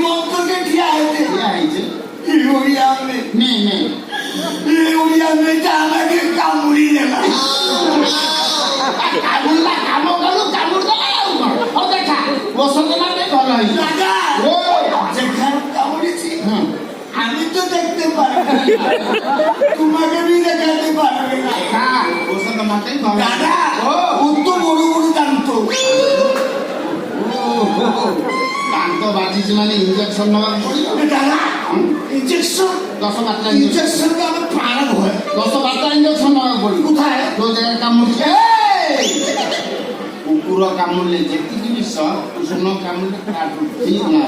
ମନ୍ତକେ ଠିଆ ହେଇଛି ଠିଆ ହେଇଛି ଓଡ଼ିଆ ଆମେ ନେ ନେ ଓଡ଼ିଆ ଆମେ ଯାହାକେ କାମୁଡ଼ି ଦେଲା କାମୁଡ଼ିଲା କାମ କଲୁ କାମୁଡ଼ି ଦେଲା ଆଉ କ'ଣ ହଉ ଦେଖା ବସନ୍ତ ମାତେ ଭଲ ହେଇଛି দাদা ও যেখানে কামড়েছি হুম আমি তো দেখতে পারবো না। তোমাকে भी দেখাতে পারবে না না বসন্ত মাতেই ভালো দাদা ও ও তো বড় বড় দান্ত দান্ত বাজিছে মানে ইঞ্জেকশন নেওয়ার পড়িব দাদা ইঞ্জেকশন 10-12টা ইঞ্জেকশন তো আমার প্রাণ ভয় 10-12টা ইঞ্জেকশন নেওয়ার পড়িব কোথায় তো জায়গায় কামুড়ছে কুকুর কামুড়লে যেতিকি বিষ কুসুম কামুড়লে কাটুছি না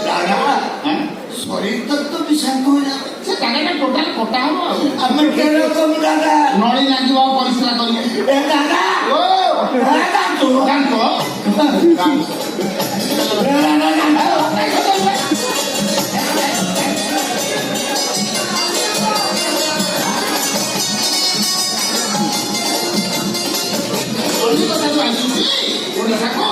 দাদা হ্যাঁ শরীর তো বিষাক্ত হয়ে যাবে সে জায়গাটা টোটাল কটা হব আমার কিরকম দাদা নড়ি নাগিব পরিষ্কার করিবে এ দাদা ও দাদা তো জানত জানত দাদা দাদা কথা তো আসুছি ওটা থাকো